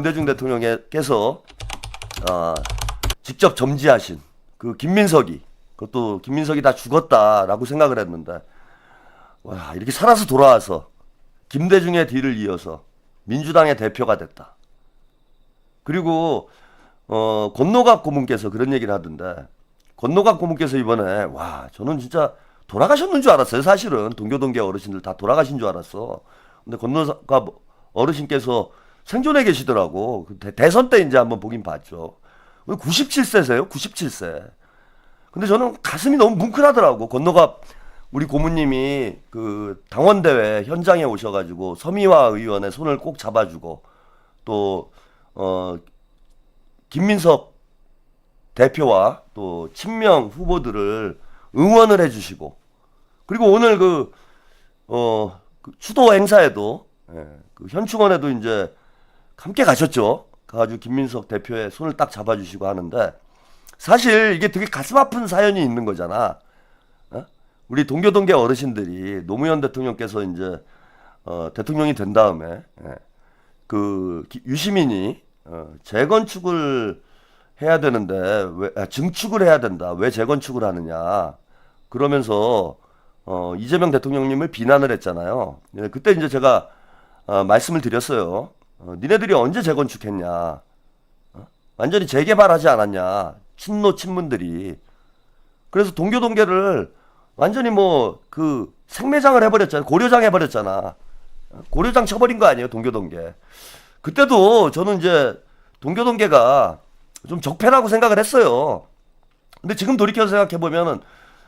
김대중 대통령께서 직접 점지하신 그 김민석이, 그것도 김민석이 다 죽었다라고 생각을 했는데, 와, 이렇게 살아서 돌아와서 김대중의 뒤를 이어서 민주당의 대표가 됐다. 그리고 권노갑 고문께서 그런 얘기를 하던데, 권노갑 고문께서 이번에, 와, 저는 진짜 돌아가셨는 줄 알았어요. 사실은 동교동계 어르신들 다 돌아가신 줄 알았어. 근데 권노갑 어르신께서 생존해 계시더라고. 대선 때 이제 한번 보긴 봤죠. 97세세요? 97세. 근데 저는 가슴이 너무 뭉클하더라고. 권노갑 우리 고모님이 그 당원대회 현장에 오셔가지고 서미화 의원의 손을 꼭 잡아주고, 또 김민석 대표와 또 친명 후보들을 응원을 해주시고, 그리고 오늘 그 추도 행사에도, 그 현충원에도 이제 함께 가셨죠. 가가지고 김민석 대표의 손을 딱 잡아주시고 하는데, 사실 이게 되게 가슴 아픈 사연이 있는 거잖아. 우리 동교동계 어르신들이 노무현 대통령께서 이제 대통령이 된 다음에, 그 유시민이 재건축을 해야 되는데 왜 증축을 해야 된다. 왜 재건축을 하느냐. 그러면서 이재명 대통령님을 비난을 했잖아요. 그때 이제 제가 말씀을 드렸어요. 니네들이 언제 재건축했냐. 완전히 재개발하지 않았냐. 친노 친문들이. 그래서 동교동계를 완전히 뭐 그 생매장을 해버렸잖아. 고려장 해버렸잖아. 고려장 쳐버린 거 아니에요, 동교동계. 그때도 저는 이제 동교동계가 좀 적폐라고 생각을 했어요. 근데 지금 돌이켜서 생각해보면은,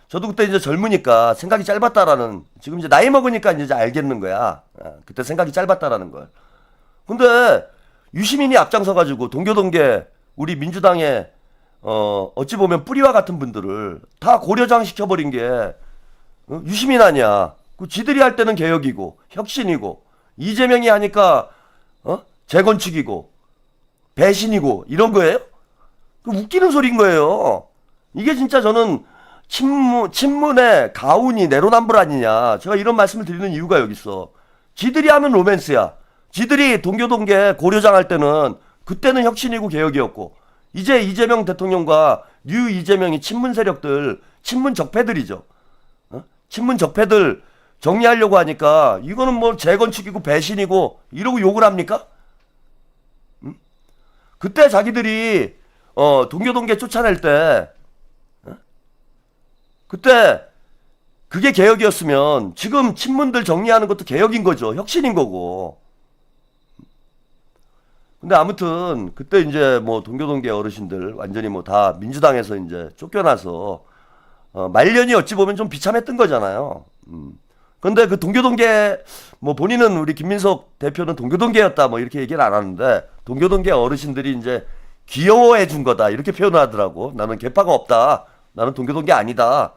저도 그때 이제 젊으니까 생각이 짧았다라는, 지금 이제 나이 먹으니까 이제 알겠는 거야. 그때 생각이 짧았다라는 걸. 근데 유시민이 앞장서가지고 동교동계 우리 민주당의 어찌 보면 뿌리와 같은 분들을 다 고려장 시켜버린 게 유시민 아니야. 그 지들이 할 때는 개혁이고 혁신이고, 이재명이 하니까 재건축이고 배신이고 이런 거예요? 그 웃기는 소리인 거예요. 이게 진짜 저는 친문의 가훈이 내로남불 아니냐. 제가 이런 말씀을 드리는 이유가 여기 있어. 지들이 하면 로맨스야. 지들이 동교동계 고려장 할 때는, 그때는 혁신이고 개혁이었고, 이제 이재명 대통령과 뉴 이재명이 친문 세력들, 친문 적폐들이죠. 친문 적폐들 정리하려고 하니까 이거는 뭐 재건축이고 배신이고 이러고 욕을 합니까? 그때 자기들이 동교동계 쫓아낼 때, 그때 그게 개혁이었으면 지금 친문들 정리하는 것도 개혁인 거죠. 혁신인 거고. 근데 아무튼 그때 이제 뭐 동교동계 어르신들 완전히 뭐 다 민주당에서 이제 쫓겨나서 말년이 어찌 보면 좀 비참했던 거잖아요. 근데 그 동교동계, 뭐 본인은 우리 김민석 대표는 동교동계였다 뭐 이렇게 얘기는 안 하는데, 동교동계 어르신들이 이제 귀여워해 준 거다 이렇게 표현하더라고. 나는 계파가 없다. 나는 동교동계 아니다.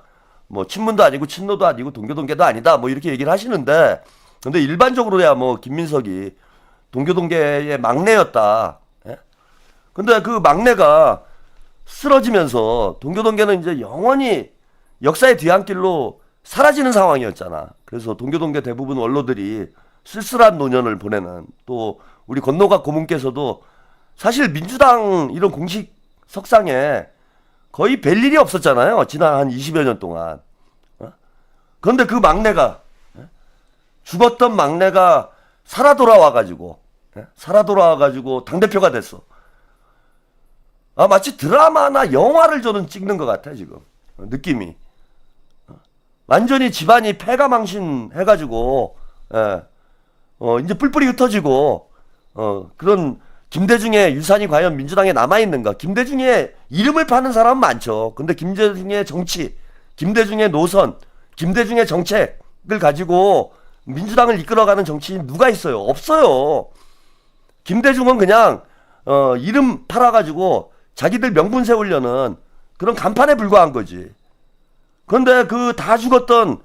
뭐 친문도 아니고 친노도 아니고 동교동계도 아니다. 뭐 이렇게 얘기를 하시는데, 근데 일반적으로야 뭐 김민석이 동교동계의 막내였다. 예? 근데 그 막내가 쓰러지면서 동교동계는 이제 영원히 역사의 뒤안길로 사라지는 상황이었잖아. 그래서 동교동계 대부분 원로들이 쓸쓸한 노년을 보내는, 또 우리 권노갑 고문께서도 사실 민주당 이런 공식 석상에 거의 뵐 일이 없었잖아요. 지난 한 20여 년 동안. 그런데 그 막내가, 죽었던 막내가 살아 돌아와가지고 당대표가 됐어. 마치 드라마나 영화를 저는 찍는 것 같아, 지금. 느낌이. 완전히 집안이 패가망신 해가지고, 이제 뿔뿔이 흩어지고, 그런 김대중의 유산이 과연 민주당에 남아있는가. 김대중의 이름을 파는 사람은 많죠. 근데 김대중의 정치, 김대중의 노선, 김대중의 정책을 가지고 민주당을 이끌어가는 정치인 누가 있어요? 없어요. 김대중은 그냥 이름 팔아가지고 자기들 명분 세우려는 그런 간판에 불과한 거지. 그런데 그 다 죽었던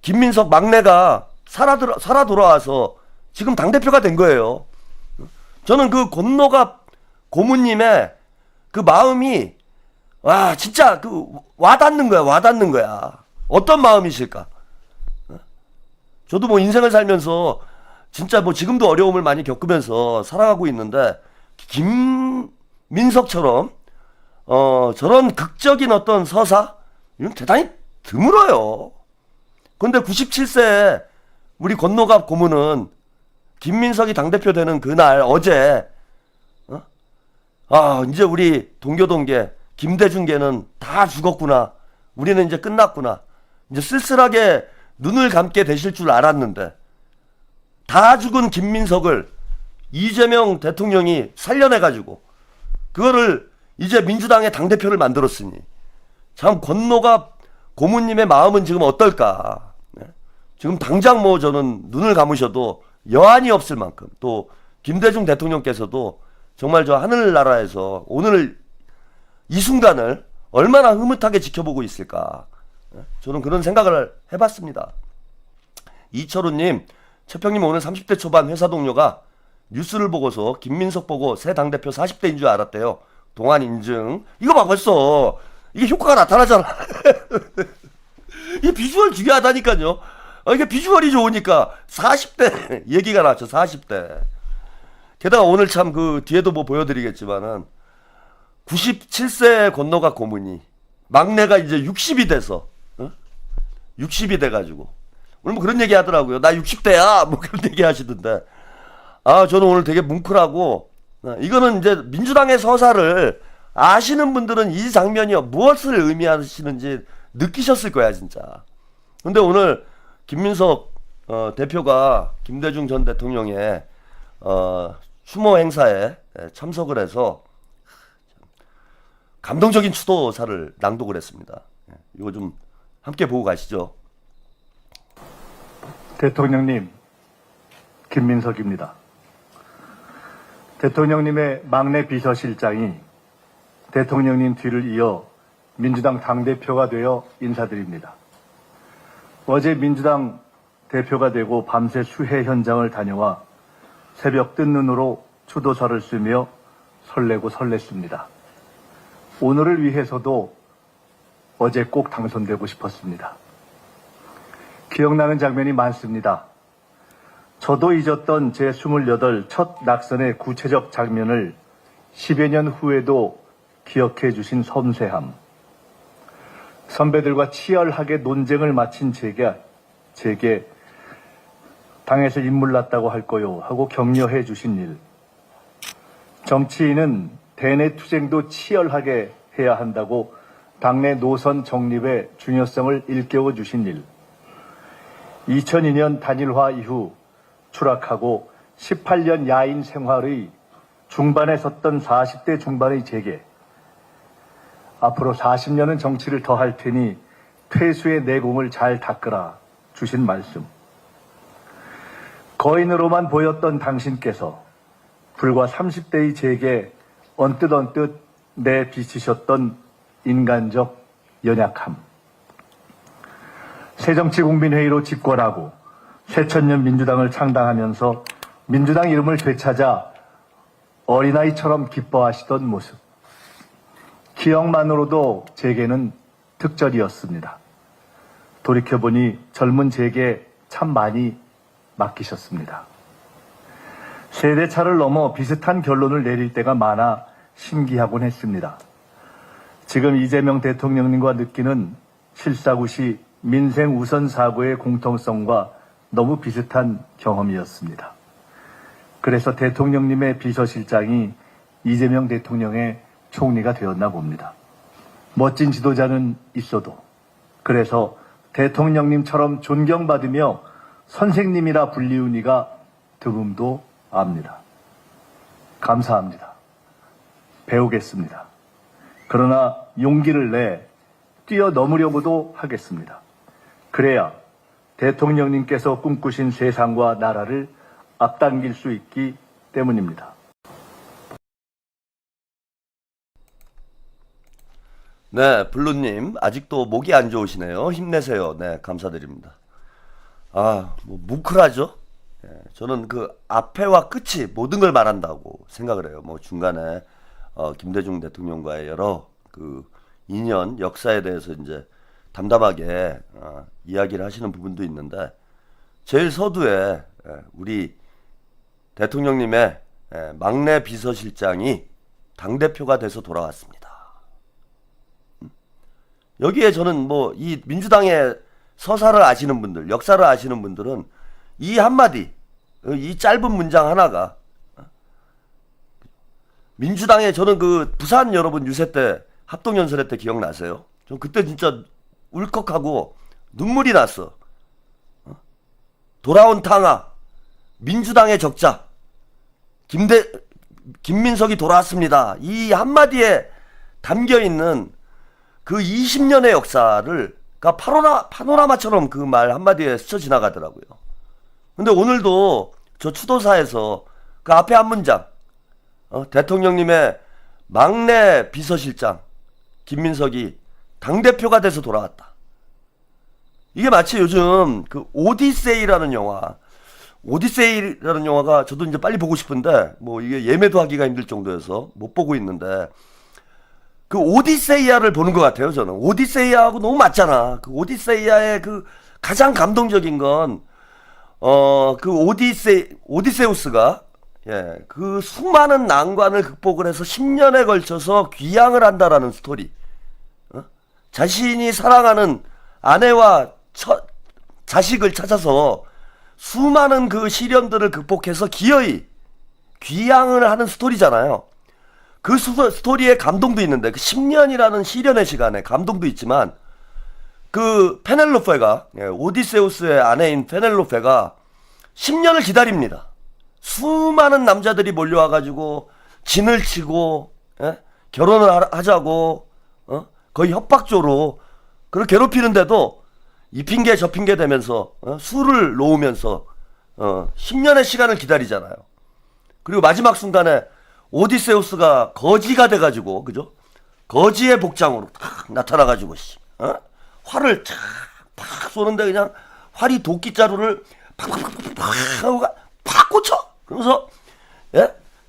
김민석 막내가 살아 돌아와서 지금 당대표가 된 거예요. 저는 그 권노갑 고문님의 그 마음이, 와, 진짜 그 와닿는 거야. 어떤 마음이실까? 저도 뭐 인생을 살면서 진짜 뭐 지금도 어려움을 많이 겪으면서 살아가고 있는데 김민석처럼 저런 극적인 어떤 서사 이건 대단히 드물어요. 근데 97세 우리 권노갑 고문은 김민석이 당대표 되는 그날 어제 이제 우리 동교동계 김대중계는 다 죽었구나. 우리는 이제 끝났구나. 이제 쓸쓸하게 눈을 감게 되실 줄 알았는데 다 죽은 김민석을 이재명 대통령이 살려내가지고 그거를 이제 민주당의 당대표를 만들었으니 참 권노갑 고문님의 마음은 지금 어떨까. 지금 당장 뭐 저는 눈을 감으셔도 여한이 없을 만큼 또 김대중 대통령께서도 정말 저 하늘나라에서 오늘 이 순간을 얼마나 흐뭇하게 지켜보고 있을까. 저는 그런 생각을 해봤습니다. 이철우님, 최평님 오늘 30대 초반 회사 동료가 뉴스를 보고서 김민석 보고 새 당대표 40대인 줄 알았대요. 동안 인증. 이거 봐 벌써 이게 효과가 나타나잖아. 이게 비주얼 중요하다니까요. 이게 비주얼이 좋으니까 40대 얘기가 나왔죠. 40대. 게다가 오늘 참 그 뒤에도 뭐 보여드리겠지만은 97세 권노갑 고문이 막내가 이제 60이 돼서 60이 돼가지고 오늘 뭐 그런 얘기 하더라고요. 나 60대야 뭐 그런 얘기 하시던데 저는 오늘 되게 뭉클하고 이거는 이제 민주당의 서사를 아시는 분들은 이 장면이 무엇을 의미하시는지 느끼셨을 거야 진짜. 근데 오늘 김민석 대표가 김대중 전 대통령의 추모 행사에 참석을 해서 감동적인 추도사를 낭독을 했습니다. 이거 좀 함께 보고 가시죠. 대통령님, 김민석입니다. 대통령님의 막내 비서실장이 대통령님 뒤를 이어 민주당 당대표가 되어 인사드립니다. 어제 민주당 대표가 되고 밤새 수해 현장을 다녀와 새벽 뜬 눈으로 추도사를 쓰며 설레고 설렜습니다. 오늘을 위해서도 어제 꼭 당선되고 싶었습니다. 기억나는 장면이 많습니다. 저도 잊었던 제 28 첫 낙선의 구체적 장면을 10여 년 후에도 기억해 주신 섬세함. 선배들과 치열하게 논쟁을 마친 제게 당에서 인물 났다고 할 거요 하고 격려해 주신 일. 정치인은 대내 투쟁도 치열하게 해야 한다고 당내 노선 정립의 중요성을 일깨워 주신 일. 2002년 단일화 이후 추락하고 18년 야인 생활의 중반에 섰던 40대 중반의 제게. 앞으로 40년은 정치를 더 할 테니 퇴수의 내공을 잘 닦으라 주신 말씀. 거인으로만 보였던 당신께서 불과 30대의 제게 언뜻 내비치셨던 인간적 연약함. 새정치국민회의로 집권하고 새천년 민주당을 창당하면서 민주당 이름을 되찾아 어린아이처럼 기뻐하시던 모습. 기억만으로도 제게는 특절이었습니다. 돌이켜보니 젊은 제게 참 많이 맡기셨습니다. 세대차를 넘어 비슷한 결론을 내릴 때가 많아 신기하곤 했습니다. 지금 이재명 대통령님과 느끼는 실사구시 민생 우선 사고의 공통성과 너무 비슷한 경험이었습니다. 그래서 대통령님의 비서실장이 이재명 대통령의 총리가 되었나 봅니다. 멋진 지도자는 있어도 그래서 대통령님처럼 존경받으며 선생님이라 불리운 이가 드문도 압니다. 감사합니다. 배우겠습니다. 그러나 용기를 내 뛰어넘으려고도 하겠습니다. 그래야 대통령님께서 꿈꾸신 세상과 나라를 앞당길 수 있기 때문입니다. 네, 블루님 아직도 목이 안 좋으시네요. 힘내세요. 네, 감사드립니다. 뭐 뭉클하죠? 저는 그 앞에와 끝이 모든 걸 말한다고 생각을 해요. 뭐 중간에 김대중 대통령과의 여러 그 인연 역사에 대해서 이제 담담하게 이야기를 하시는 부분도 있는데 제일 서두에 우리 대통령님의 막내 비서실장이 당대표가 돼서 돌아왔습니다. 여기에 저는 뭐 이 민주당의 서사를 아시는 분들, 역사를 아시는 분들은 이 한마디, 이 짧은 문장 하나가 민주당의 저는 그 부산 여러분 유세 때 합동연설회 때 기억나세요? 전 그때 진짜 울컥하고 눈물이 났어. 돌아온 탕아, 민주당의 적자, 김민석이 돌아왔습니다. 이 한마디에 담겨 있는 그 20년의 역사를 파노라마처럼 그 말 한마디에 스쳐 지나가더라고요. 근데 오늘도 저 추도사에서 그 앞에 한 문장, 대통령님의 막내 비서실장 김민석이 당대표가 돼서 돌아왔다. 이게 마치 요즘 그 오디세이라는 영화가 저도 이제 빨리 보고 싶은데 뭐 이게 예매도 하기가 힘들 정도여서 못 보고 있는데 그 오디세이아를 보는 것 같아요. 저는 오디세이아하고 너무 맞잖아. 그 오디세이아의 그 가장 감동적인 건 그 오디세우스가 그 수많은 난관을 극복을 해서 10년에 걸쳐서 귀향을 한다라는 스토리. 자신이 사랑하는 아내와 자식을 찾아서 수많은 그 시련들을 극복해서 기어이 귀향을 하는 스토리잖아요. 그 스토리에 감동도 있는데 그 10년이라는 시련의 시간에 감동도 있지만 그 페넬로페가 오디세우스의 아내인 페넬로페가 10년을 기다립니다. 수많은 남자들이 몰려와가지고 진을 치고 결혼을 하자고 거의 협박조로 그걸 괴롭히는데도 이 핑계 저 핑계 대면서 술을 놓으면서 10년의 시간을 기다리잖아요. 그리고 마지막 순간에 오디세우스가 거지가 돼가지고 그죠? 거지의 복장으로 탁 나타나가지고 활을 팍 쏘는데 그냥 활이 도끼자루를 팍 꽂혀. 그러면서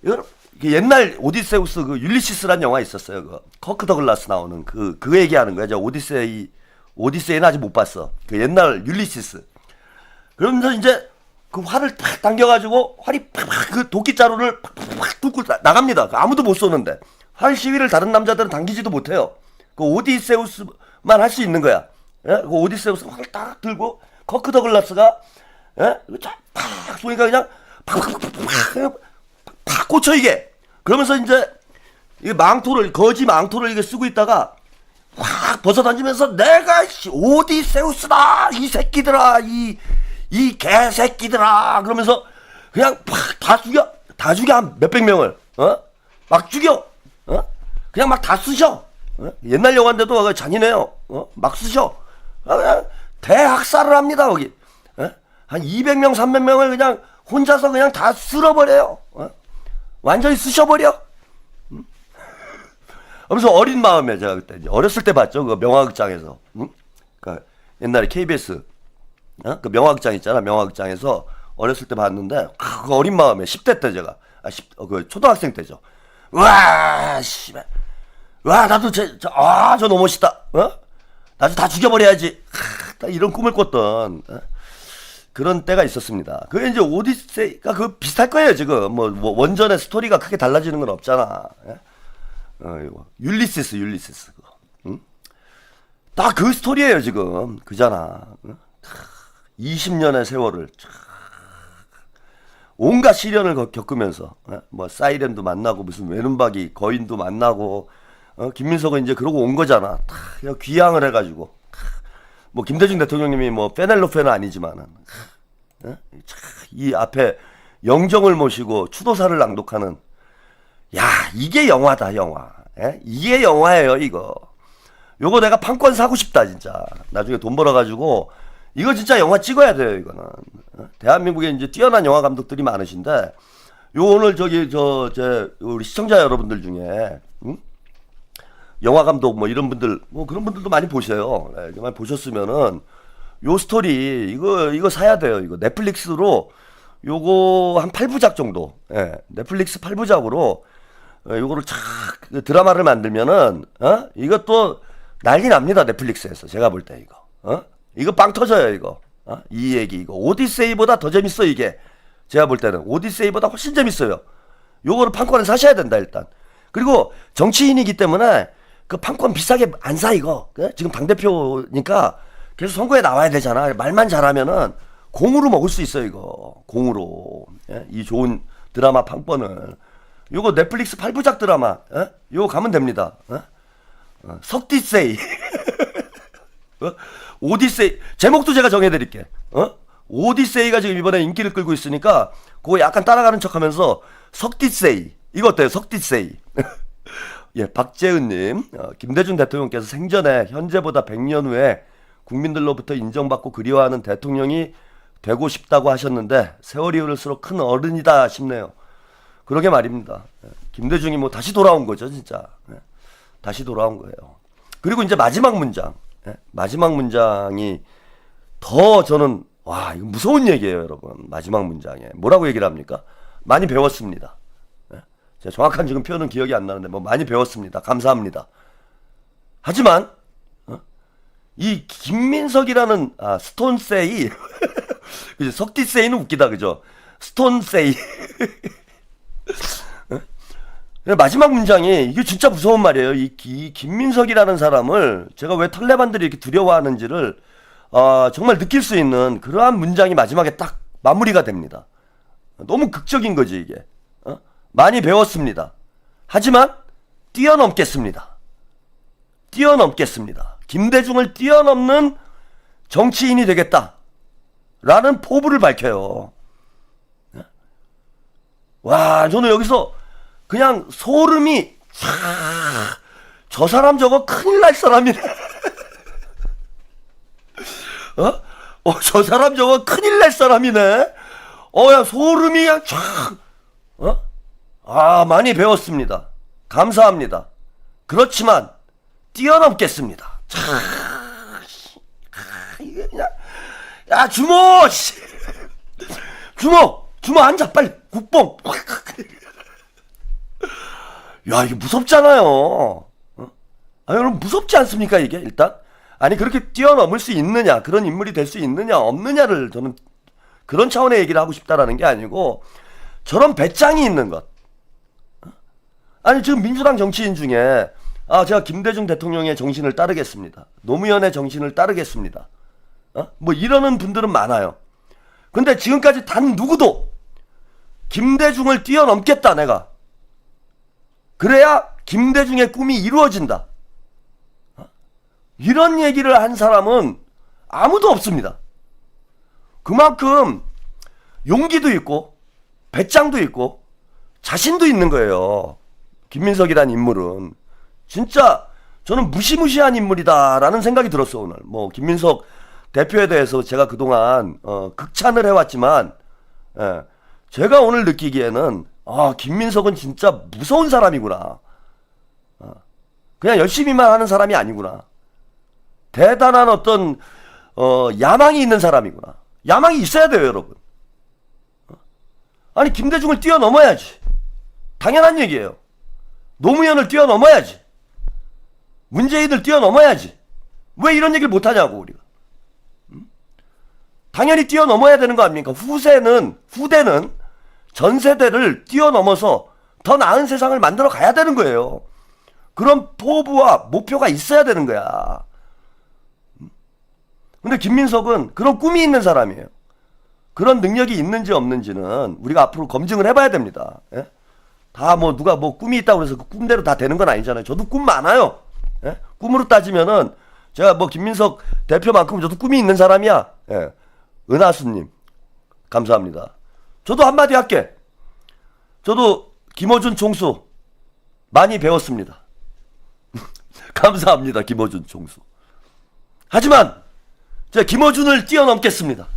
이건 옛날 오디세우스 그 율리시스란 영화 있었어요. 그 커크 더글라스 나오는 그 얘기하는 거야. 저 오디세이는 아직 못 봤어. 그 옛날 율리시스. 그러면서 이제 그 활을 팍 당겨가지고 활이 팍팍 그 도끼자루를 팍팍 뚫고 나갑니다. 아무도 못 쏘는데 활 시위를 다른 남자들은 당기지도 못해요. 그 오디세우스만 할 수 있는 거야. 그 오디세우스가 활을 딱 들고 커크 더글라스가 팍 쏘니까 그냥 팍 꽂혀 이게. 그러면서 이제 이 거지 망토를 이게 쓰고 있다가 확 벗어 던지면서 내가 오디세우스다 이 새끼들아 이 개새끼들아 그러면서 그냥 팍 다 죽여 한 몇백 명을 막 죽여 그냥 막 다 쑤셔 옛날 영화인데도 잔인해요 막 쑤셔 그냥 대학살을 합니다 거기 한 200명 300명을 그냥 혼자서 그냥 다 쓸어버려요 완전히 쑤셔버려 그러면서 어린 마음에 제가 그때 이제 어렸을 때 봤죠 그 명화극장에서 그러니까 옛날에 KBS 그 명화극장 있잖아 명화극장에서 어렸을 때 봤는데 그 어린 마음에 10대 때 제가 그 초등학생 때죠 와 씨발 와 나도 저 너무 멋있다 나도 다 죽여버려야지 이런 꿈을 꿨던 그런 때가 있었습니다. 그게 이제 오디세이가 그 비슷할 거예요 지금 뭐 원전의 스토리가 크게 달라지는 건 없잖아. 율리시스 그거. 다 그 스토리예요 지금 그잖아. 20년의 세월을 온갖 시련을 겪으면서 뭐 사이렌도 만나고 무슨 외눈박이 거인도 만나고 김민석은 이제 그러고 온 거잖아. 귀향을 해가지고 뭐 김대중 대통령님이 뭐 페넬로페는 아니지만은 이 앞에 영정을 모시고 추도사를 낭독하는 야 이게 영화다 영화. 이게 영화예요 이거. 요거 내가 판권 사고 싶다 진짜. 나중에 돈 벌어가지고 이거 진짜 영화 찍어야 돼요 이거는. 대한민국에 이제 뛰어난 영화 감독들이 많으신데 요 오늘 우리 시청자 여러분들 중에 영화 감독 뭐 이런 분들 뭐 그런 분들도 많이 보세요. 많이 보셨으면은 요 스토리 이거 사야 돼요. 이거 넷플릭스로 요거 한 8부작 정도. 넷플릭스 8부작으로 요거를 착 드라마를 만들면은 이것도 난리 납니다. 넷플릭스에서 제가 볼 때 이거. 이거 빵 터져요 이거. 이 얘기 이거 오디세이보다 더 재밌어 이게. 제가 볼 때는 오디세이보다 훨씬 재밌어요. 요거를 판권을 사셔야 된다 일단. 그리고 정치인이기 때문에 그 판권 비싸게 안 사 이거. 지금 당대표니까 계속 선거에 나와야 되잖아. 말만 잘하면은 공으로 먹을 수 있어요 이거. 공으로. 예? 이 좋은 드라마 판권을. 요거 넷플릭스 8부작 드라마. 예? 요거 가면 됩니다. 예? 석디세이. 오디세이. 제목도 제가 정해드릴게. 오디세이가 지금 이번에 인기를 끌고 있으니까 그거 약간 따라가는 척하면서 석디세이. 이거 어때요? 석디세이. 예, 박재은님, 김대중 대통령께서 생전에 현재보다 100년 후에 국민들로부터 인정받고 그리워하는 대통령이 되고 싶다고 하셨는데 세월이 흐를수록 큰 어른이다 싶네요. 그러게 말입니다. 김대중이 뭐 다시 돌아온 거죠, 진짜. 다시 돌아온 거예요. 그리고 이제 마지막 문장. 마지막 문장이 더 저는 와, 이거 무서운 얘기예요, 여러분. 마지막 문장에. 뭐라고 얘기를 합니까? 많이 배웠습니다. 제가 정확한 지금 표현은 기억이 안 나는데 뭐 많이 배웠습니다. 감사합니다. 하지만 이 김민석이라는 스톤세이 그죠? 석디세이는 웃기다 그죠? 스톤세이 마지막 문장이 이게 진짜 무서운 말이에요. 이 김민석이라는 사람을 제가 왜 털레반들이 이렇게 두려워하는지를 정말 느낄 수 있는 그러한 문장이 마지막에 딱 마무리가 됩니다. 너무 극적인 거지 이게. 많이 배웠습니다. 하지만 뛰어넘겠습니다. 뛰어넘겠습니다. 김대중을 뛰어넘는 정치인이 되겠다. 라는 포부를 밝혀요. 와, 저는 여기서 그냥 소름이 저 사람 저거 큰일 날 사람이네. 저 사람 저거 큰일 날 사람이네. 야, 소름이 그냥 많이 배웠습니다. 감사합니다. 그렇지만 뛰어넘겠습니다. 이게 그냥 야 주모 씨. 주모 앉아 빨리 국뽕. 야 이게 무섭잖아요. 여러분 무섭지 않습니까 이게 일단? 아니 그렇게 뛰어넘을 수 있느냐 그런 인물이 될 수 있느냐 없느냐를 저는 그런 차원의 얘기를 하고 싶다라는 게 아니고 저런 배짱이 있는 것. 아니 지금 민주당 정치인 중에 제가 김대중 대통령의 정신을 따르겠습니다. 노무현의 정신을 따르겠습니다. 뭐 이러는 분들은 많아요. 근데 지금까지 단 누구도 김대중을 뛰어넘겠다 내가. 그래야 김대중의 꿈이 이루어진다. 이런 얘기를 한 사람은 아무도 없습니다. 그만큼 용기도 있고 배짱도 있고 자신도 있는 거예요. 김민석이란 인물은 진짜 저는 무시무시한 인물이다라는 생각이 들었어 오늘. 뭐 김민석 대표에 대해서 제가 그동안 극찬을 해왔지만 제가 오늘 느끼기에는 김민석은 진짜 무서운 사람이구나. 그냥 열심히만 하는 사람이 아니구나. 대단한 어떤 야망이 있는 사람이구나. 야망이 있어야 돼요 여러분. 아니 김대중을 뛰어넘어야지. 당연한 얘기예요. 노무현을 뛰어넘어야지. 문재인을 뛰어넘어야지. 왜 이런 얘기를 못하냐고 우리가. 당연히 뛰어넘어야 되는 거 아닙니까? 후대는 전 세대를 뛰어넘어서 더 나은 세상을 만들어 가야 되는 거예요. 그런 포부와 목표가 있어야 되는 거야. 근데 김민석은 그런 꿈이 있는 사람이에요. 그런 능력이 있는지 없는지는 우리가 앞으로 검증을 해봐야 됩니다. 예? 다 뭐 누가 뭐 꿈이 있다고 해서 그 꿈대로 다 되는 건 아니잖아요. 저도 꿈 많아요. 예? 꿈으로 따지면은 제가 뭐 김민석 대표만큼 저도 꿈이 있는 사람이야. 예. 은하수님 감사합니다. 저도 한마디 할게. 저도 김어준 총수 많이 배웠습니다. 감사합니다. 김어준 총수. 하지만 제가 김어준을 뛰어넘겠습니다.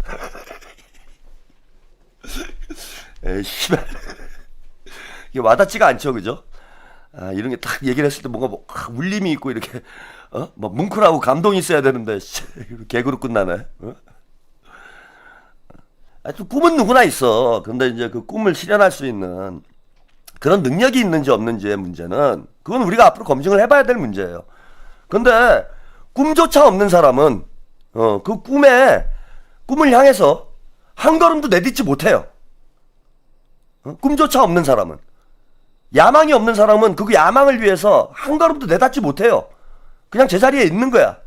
에이 씨발 이게 와닿지가 않죠 그죠? 이런 게 딱 얘기를 했을 때 뭔가 뭐 울림이 있고 이렇게 뭐 뭉클하고 감동이 있어야 되는데 개그로 끝나네. 또 꿈은 누구나 있어. 근데 이제 그 꿈을 실현할 수 있는 그런 능력이 있는지 없는지의 문제는 그건 우리가 앞으로 검증을 해봐야 될 문제예요. 근데 꿈조차 없는 사람은 그 꿈을 향해서 한 걸음도 내딛지 못해요. 꿈조차 없는 사람은, 야망이 없는 사람은 그 야망을 위해서 한 걸음도 내닫지 못해요. 그냥 제자리에 있는 거야.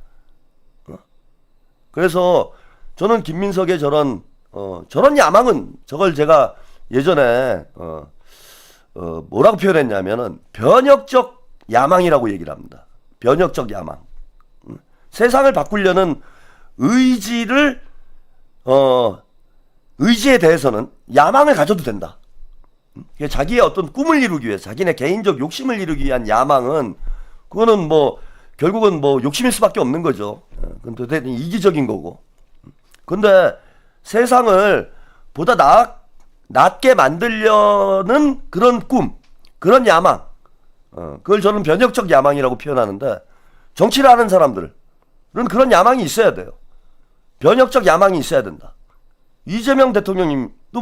그래서 저는 김민석의 저런 야망은, 저걸 제가 예전에 뭐라고 표현했냐면은 변혁적 야망이라고 얘기를 합니다. 변혁적 야망. 세상을 바꾸려는 의지에 대해서는 야망을 가져도 된다. 자기의 어떤 꿈을 이루기 위해서, 자기네 개인적 욕심을 이루기 위한 야망은, 그거는 뭐 결국은 뭐 욕심일 수밖에 없는 거죠. 그건 도대체 이기적인 거고. 근데 세상을 보다 낫게 만들려는 그런 꿈, 그런 야망, 그걸 저는 변혁적 야망이라고 표현하는데, 정치를 하는 사람들은 그런 야망이 있어야 돼요. 변혁적 야망이 있어야 된다. 이재명 대통령님도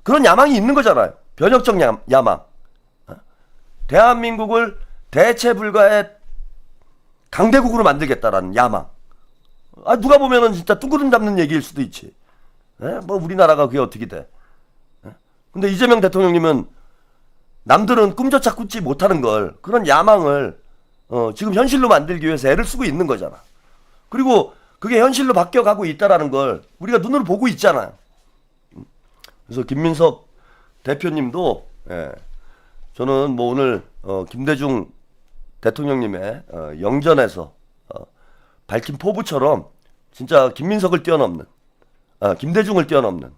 그런 야망이 있는 거잖아요. 변혁적 야망. 대한민국을 대체 불가의 강대국으로 만들겠다라는 야망. 누가 보면은 진짜 뚱그름 잡는 얘기일 수도 있지. 뭐 우리나라가 그게 어떻게 돼. 근데 이재명 대통령님은 남들은 꿈조차 꾸지 못하는 걸, 그런 야망을 지금 현실로 만들기 위해서 애를 쓰고 있는 거잖아. 그리고 그게 현실로 바뀌어가고 있다라는 걸 우리가 눈으로 보고 있잖아요. 그래서 김민석 대표님도, 저는 뭐 오늘 김대중 대통령님의 영전에서 밝힌 포부처럼 진짜 김민석을 뛰어넘는, 김대중을 뛰어넘는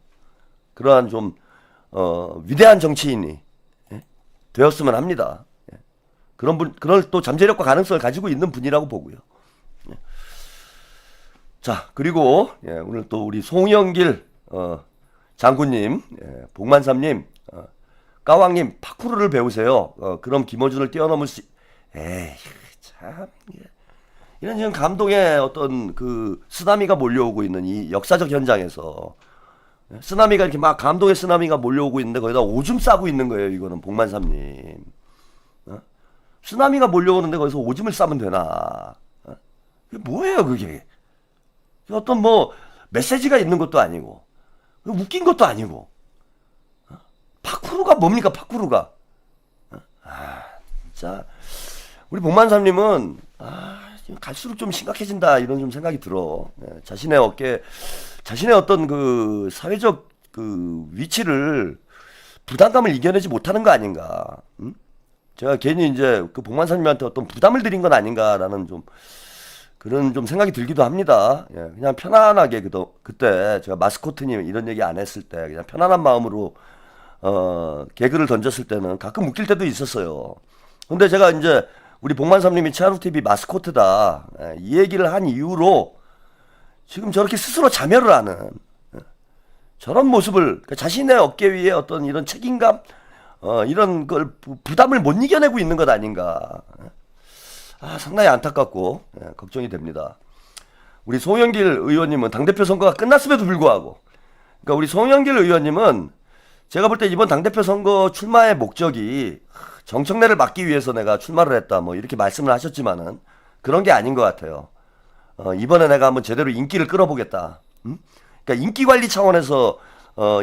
그러한 좀 위대한 정치인이 되었으면 합니다. 그런 또 잠재력과 가능성을 가지고 있는 분이라고 보고요. 자, 그리고 오늘 또 우리 송영길 장군님, 복만삼님, 까왕님, 파쿠르를 배우세요. 그럼 김어준을 뛰어넘을 수, 참, 이런 지금 감동의 어떤 그 쓰나미가 몰려오고 있는 이 역사적 현장에서, 쓰나미가 이렇게 막 감동의 쓰나미가 몰려오고 있는데 거기다 오줌 싸고 있는 거예요. 이거는 복만삼님. 쓰나미가 몰려오는데 거기서 오줌을 싸면 되나? 그게 뭐예요, 그게? 어떤 뭐 메시지가 있는 것도 아니고, 웃긴 것도 아니고. 파쿠르가 뭡니까, 파쿠르가? 진짜 우리 복만삼님은 갈수록 좀 심각해진다, 이런 좀 생각이 들어. 자신의 어떤 그 사회적 그 위치를, 부담감을 이겨내지 못하는 거 아닌가. 제가 괜히 이제 그 복만사님한테 어떤 부담을 드린 건 아닌가라는 좀 그런 좀 생각이 들기도 합니다. 그냥 편안하게 그때 제가 마스코트님 이런 얘기 안 했을 때 그냥 편안한 마음으로 개그를 던졌을 때는 가끔 웃길 때도 있었어요. 근데 제가 이제 우리 복만삼님이 치아루TV 마스코트다, 이 얘기를 한 이후로 지금 저렇게 스스로 자멸을 하는 저런 모습을, 그러니까 자신의 어깨 위에 어떤 이런 책임감, 이런 걸 부담을 못 이겨내고 있는 것 아닌가. 상당히 안타깝고 걱정이 됩니다. 우리 송영길 의원님은 당대표 선거가 끝났음에도 불구하고, 그러니까 우리 송영길 의원님은 제가 볼 때 이번 당대표 선거 출마의 목적이 정청래를 막기 위해서 내가 출마를 했다, 뭐 이렇게 말씀을 하셨지만은 그런 게 아닌 것 같아요. 이번에 내가 한번 제대로 인기를 끌어보겠다. 그러니까 인기 관리 차원에서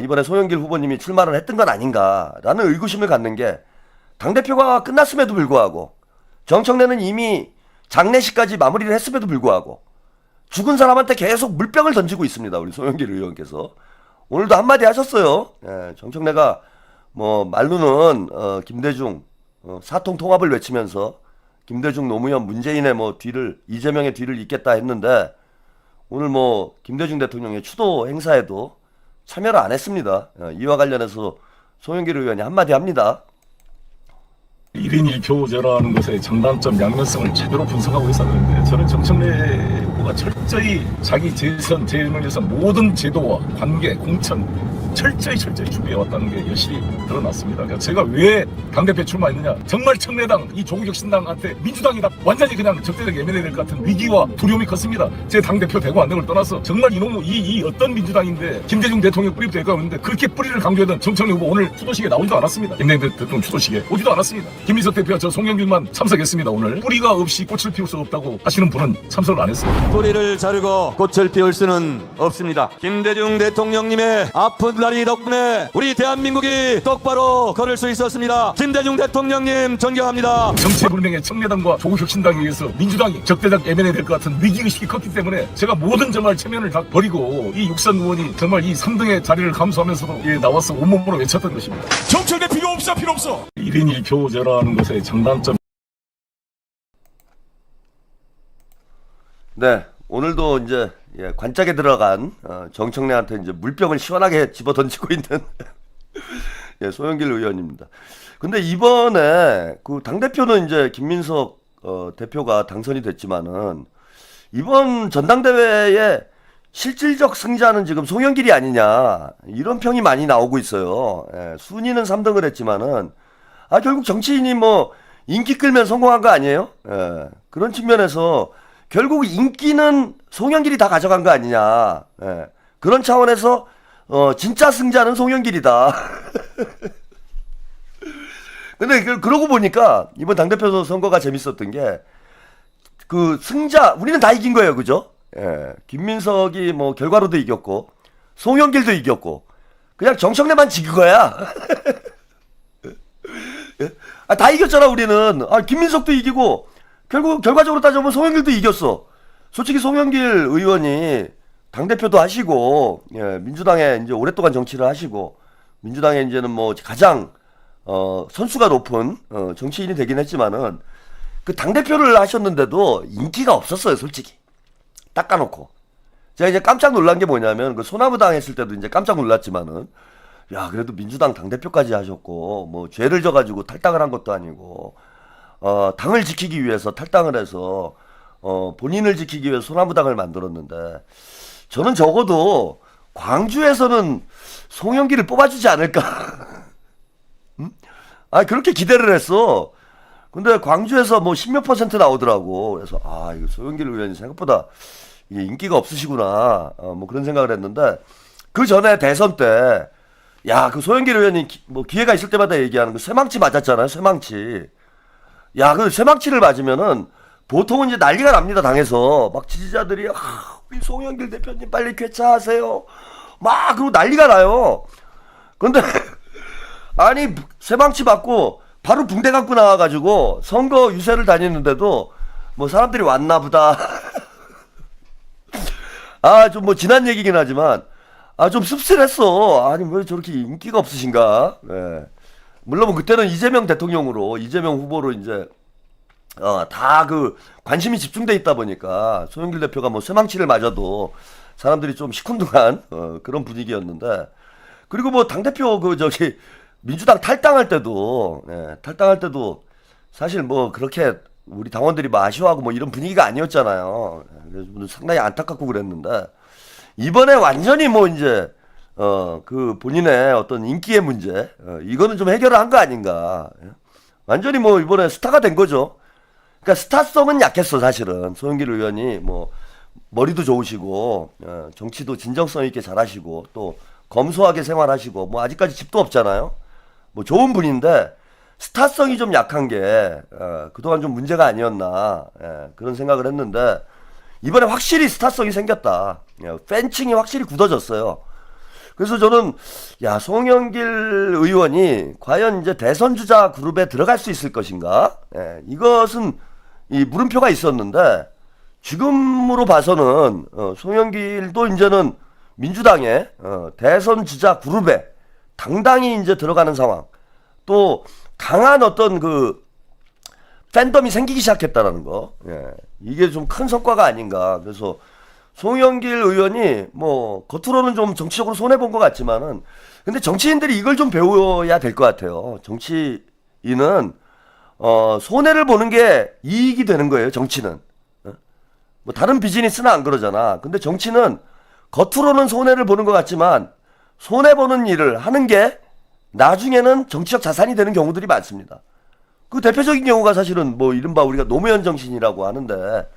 이번에 송영길 후보님이 출마를 했던 건 아닌가라는 의구심을 갖는 게, 당대표가 끝났음에도 불구하고, 정청래는 이미 장례식까지 마무리를 했음에도 불구하고 죽은 사람한테 계속 물병을 던지고 있습니다. 우리 송영길 의원께서 오늘도 한마디 하셨어요. 정청래가 뭐 말로는 김대중 사통 통합을 외치면서 김대중, 노무현, 문재인의 뭐 뒤를, 이재명의 뒤를 잇겠다 했는데, 오늘 뭐 김대중 대통령의 추도 행사에도 참여를 안 했습니다. 이와 관련해서 송영길 의원이 한마디 합니다. 1인 1표제라는 것의 장단점, 양면성을 제대로 분석하고 있었는데, 저는 정청래 후보가 철저히 자기 재선, 재임을 위해서 모든 제도와 관계, 공천 철저히 준비해왔다는 게 여실히 드러났습니다. 그러니까 제가 왜 당대표 출마했느냐, 정말 청래당, 이 조국혁신당한테 민주당이 다 완전히 그냥 적대적 예민해야 될 것 같은 위기와 두려움이 컸습니다. 제 당대표 되고 안 되고를 떠나서 정말 이놈의 이 어떤 민주당인데 김대중 대통령 뿌리도 될까 없는데, 그렇게 뿌리를 강조하던 정청래 후보 오늘 추도식에 나오지도 않았습니다. 김대중 대통령 추도식에 오지도 않았습니다. 김민석 대표와 저 송영길만 참석했습니다. 오늘 뿌리가 없이 꽃을 피울 수 없다고 하시는 분은 참석을 안 했습니다. 뿌리를 자르고 꽃을 피울 수는 없습니다. 김대중 대통령님의 아픈 다리 덕분에 우리 대한민국이 똑바로 걸을 수 있었습니다. 김대중 대통령님 존경합니다. 정치불명의 청래당과 조국혁신당에 의해서 민주당이 적대적 애면이 될 것 같은 위기의식이 컸기 때문에 제가 모든 정말 체면을 다 버리고 이 육선 의원이 정말 이 3등의 자리를 감수하면서도 나와서 온몸으로 외쳤던 것입니다. 정청래 필요 없어, 필요 없어. 1인 1표제라는 것의 장단점. 네, 오늘도 이제 관짝에 들어간 정청래한테 이제 물병을 시원하게 집어 던지고 있는 소영길 의원입니다. 근데 이번에 그 당대표는 이제 김민석 대표가 당선이 됐지만은 이번 전당대회에 실질적 승자는 지금 송영길이 아니냐 이런 평이 많이 나오고 있어요. 순위는 3등을 했지만은 결국 정치인이 뭐 인기 끌면 성공한 거 아니에요? 그런 측면에서 결국 인기는 송영길이 다 가져간 거 아니냐. 그런 차원에서 진짜 승자는 송영길이다. 근데 그러고 보니까 이번 당대표 선거가 재밌었던 게 그 승자 우리는 다 이긴 거예요, 그죠? 김민석이 뭐 결과로도 이겼고 송영길도 이겼고 그냥 정청래만 지긴 거야. 다 이겼잖아 우리는. 김민석도 이기고 결국 결과적으로 따져보면 송영길도 이겼어. 솔직히 송영길 의원이 당대표도 하시고 민주당에 이제 오랫동안 정치를 하시고 민주당에 이제는 뭐 가장 선수가 높은 정치인이 되긴 했지만은 그 당대표를 하셨는데도 인기가 없었어요, 솔직히. 닦아놓고. 제가 이제 깜짝 놀란 게 뭐냐면 그 소나무당 했을 때도 이제 깜짝 놀랐지만은 야, 그래도 민주당 당대표까지 하셨고 뭐 죄를 져가지고 탈당을 한 것도 아니고 당을 지키기 위해서 탈당을 해서 본인을 지키기 위해서 소나무당을 만들었는데 저는 적어도 광주에서는 송영길을 뽑아주지 않을까. 응? 그렇게 기대를 했어. 근데 광주에서 뭐 10몇 % 나오더라고. 그래서 이거 송영길 의원이 생각보다 이게 인기가 없으시구나. 뭐 그런 생각을 했는데 그 전에 대선 때 그 소영길 의원이 뭐 기회가 있을 때마다 얘기하는 그 쇠망치 맞았잖아요. 쇠망치. 그 쇠망치를 맞으면은 보통은 이제 난리가 납니다. 당에서 막 지지자들이 우리 송영길 대표님 빨리 쾌차하세요. 막 그러고 난리가 나요. 근데 아니 쇠망치 맞고 바로 붕대 갖고 나와가지고 선거 유세를 다니는데도 뭐 사람들이 왔나 보다. 좀 뭐 지난 얘기긴 하지만 좀 씁쓸했어. 아니 왜 저렇게 인기가 없으신가. 물론 뭐 그때는 이재명 대통령으로 이재명 후보로 이제 다 그 관심이 집중돼 있다 보니까 송영길 대표가 뭐 쇠망치를 맞아도 사람들이 좀 시큰둥한 그런 분위기였는데 그리고 뭐 당대표 민주당 탈당할 때도 사실 뭐 그렇게 우리 당원들이 뭐 아쉬워하고 뭐 이런 분위기가 아니었잖아요. 그래서 상당히 안타깝고 그랬는데 이번에 완전히 뭐 이제 그 본인의 어떤 인기의 문제 이거는 좀 해결을 한 거 아닌가. 완전히 뭐 이번에 스타가 된 거죠. 그러니까 스타성은 약했어 사실은. 소영길 의원이 뭐 머리도 좋으시고 정치도 진정성 있게 잘하시고 또 검소하게 생활하시고 뭐 아직까지 집도 없잖아요. 뭐 좋은 분인데 스타성이 좀 약한 게 그동안 좀 문제가 아니었나 그런 생각을 했는데 이번에 확실히 스타성이 생겼다. 팬층이 확실히 굳어졌어요. 그래서 저는 송영길 의원이 과연 이제 대선 주자 그룹에 들어갈 수 있을 것인가? 이것은 이 물음표가 있었는데 지금으로 봐서는 송영길도 이제는 민주당의 대선 주자 그룹에 당당히 이제 들어가는 상황. 또 강한 어떤 그 팬덤이 생기기 시작했다라는 거. 이게 좀 큰 성과가 아닌가. 그래서 송영길 의원이 뭐 겉으로는 좀 정치적으로 손해 본 것 같지만은 근데 정치인들이 이걸 좀 배워야 될 것 같아요. 정치인은 손해를 보는 게 이익이 되는 거예요. 정치는. 뭐 다른 비즈니스는 안 그러잖아. 근데 정치는 겉으로는 손해를 보는 것 같지만 손해 보는 일을 하는 게 나중에는 정치적 자산이 되는 경우들이 많습니다. 그 대표적인 경우가 사실은 뭐 이른바 우리가 노무현 정신이라고 하는데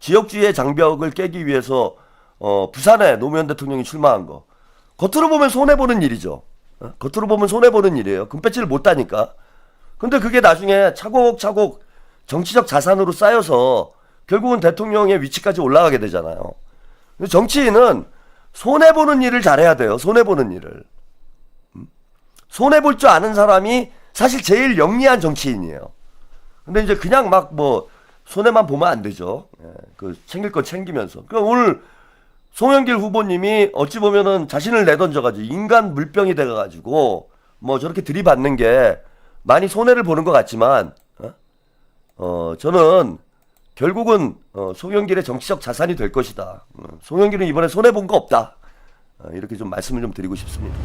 지역주의의 장벽을 깨기 위해서 부산에 노무현 대통령이 출마한 거. 겉으로 보면 손해보는 일이죠. 겉으로 보면 손해보는 일이에요. 금배지를 못 따니까. 근데 그게 나중에 차곡차곡 정치적 자산으로 쌓여서 결국은 대통령의 위치까지 올라가게 되잖아요. 근데 정치인은 손해보는 일을 잘해야 돼요. 손해보는 일을. 손해볼 줄 아는 사람이 사실 제일 영리한 정치인이에요. 근데 이제 그냥 막 뭐 손해만 보면 안 되죠. 예, 그 챙길 거 챙기면서. 그러니까 오늘 송영길 후보님이 어찌 보면은 자신을 내던져가지고 인간 물병이 돼가지고 뭐 저렇게 들이받는 게 많이 손해를 보는 것 같지만, 저는 결국은 송영길의 정치적 자산이 될 것이다. 송영길은 이번에 손해 본 거 없다. 이렇게 좀 말씀을 좀 드리고 싶습니다.